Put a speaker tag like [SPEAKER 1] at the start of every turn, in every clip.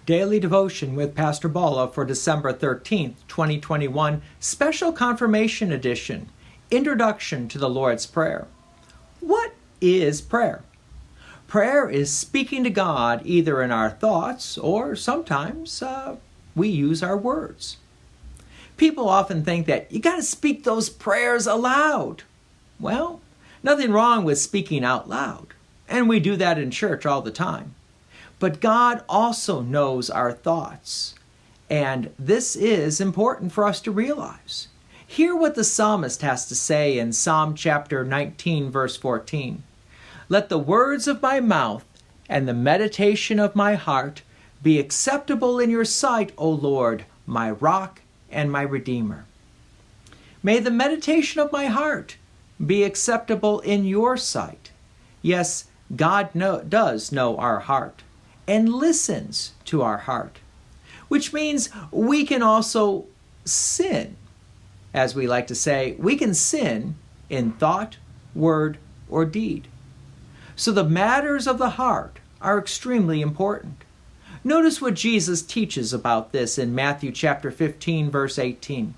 [SPEAKER 1] Daily Devotion with Pastor Balla for December 13th, 2021, Special Confirmation Edition, Introduction to the Lord's Prayer. What is prayer? Prayer is speaking to God either in our thoughts or sometimes we use our words. People often think that you got to speak those prayers aloud. Well, nothing wrong with speaking out loud, and we do that in church all the time. But God also knows our thoughts, and this is important for us to realize. Hear what the psalmist has to say in Psalm chapter 19, verse 14. Let the words of my mouth and the meditation of my heart be acceptable in your sight, O Lord, my rock and my redeemer. May the meditation of my heart be acceptable in your sight. Yes, God does know our heart and listens to our heart, which means we can also sin. As we like to say, we can sin in thought, word, or deed. So the matters of the heart are extremely important. Notice what Jesus teaches about this in Matthew chapter 15, verse 18.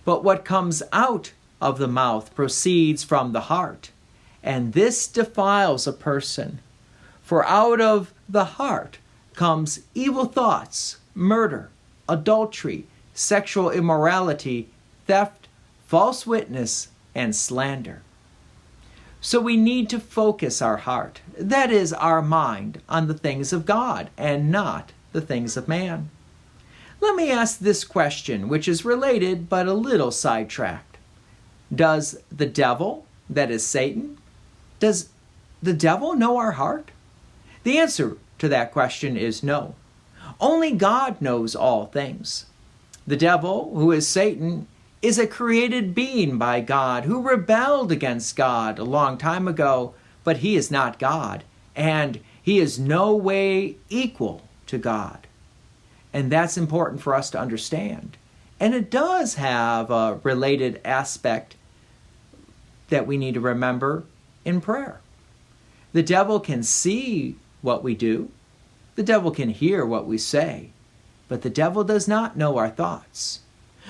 [SPEAKER 1] But what comes out of the mouth proceeds from the heart, and this defiles a person. For out of the heart comes evil thoughts, murder, adultery, sexual immorality, theft, false witness, and slander. So we need to focus our heart, that is our mind, on the things of God and not the things of man. Let me ask this question, which is related but a little sidetracked. Does the devil, that is Satan, does the devil know our heart? The answer to that question is no. Only God knows all things. The devil, who is Satan, is a created being by God who rebelled against God a long time ago, but he is not God, and he is no way equal to God. And that's important for us to understand. And it does have a related aspect that we need to remember in prayer. The devil can see what we do. The devil can hear what we say, but the devil does not know our thoughts.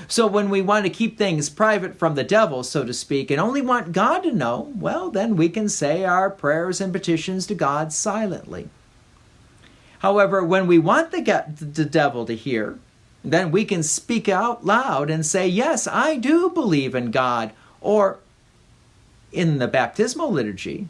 [SPEAKER 1] So when we want to keep things private from the devil, so to speak, and only want God to know, well, then we can say our prayers and petitions to God silently. However, when we want the devil to hear, then we can speak out loud and say, yes, I do believe in God. Or in the baptismal liturgy,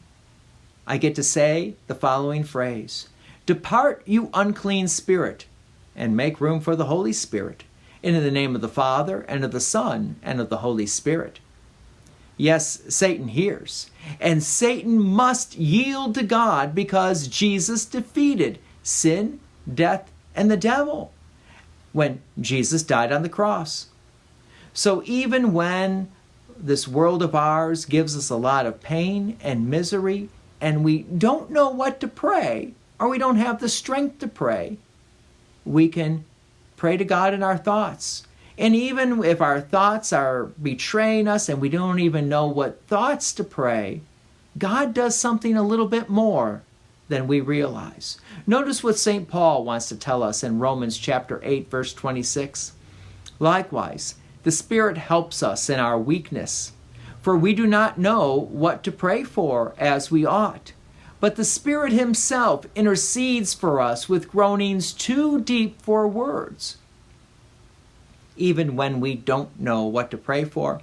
[SPEAKER 1] I get to say the following phrase: Depart, you unclean spirit, and make room for the Holy Spirit. And in the name of the Father, and of the Son, and of the Holy Spirit. Yes, Satan hears. And Satan must yield to God because Jesus defeated sin, death, and the devil when Jesus died on the cross. So even when this world of ours gives us a lot of pain and misery, and we don't know what to pray, or we don't have the strength to pray, we can pray to God in our thoughts. And even if our thoughts are betraying us and we don't even know what thoughts to pray, God does something a little bit more than we realize. Notice what St. Paul wants to tell us in Romans chapter 8, verse 26. Likewise, the Spirit helps us in our weakness, for we do not know what to pray for as we ought. But the Spirit himself intercedes for us with groanings too deep for words. Even when we don't know what to pray for,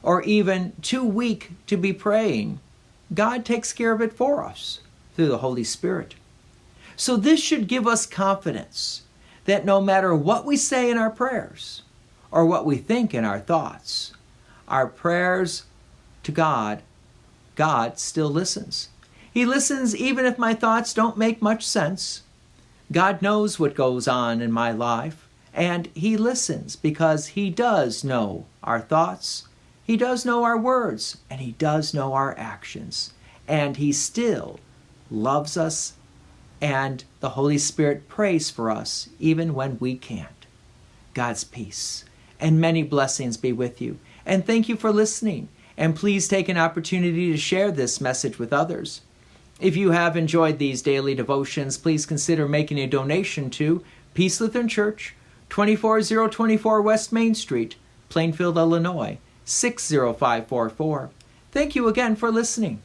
[SPEAKER 1] or even too weak to be praying, God takes care of it for us through the Holy Spirit. So this should give us confidence that no matter what we say in our prayers, or what we think in our thoughts, our prayers to God, God still listens. He listens even if my thoughts don't make much sense. God knows what goes on in my life, and he listens because he does know our thoughts, he does know our words, and he does know our actions. And he still loves us, and the Holy Spirit prays for us even when we can't. God's peace and many blessings be with you. And thank you for listening. And please take an opportunity to share this message with others. If you have enjoyed these daily devotions, please consider making a donation to Peace Lutheran Church, 24024 West Main Street, Plainfield, Illinois, 60544. Thank you again for listening.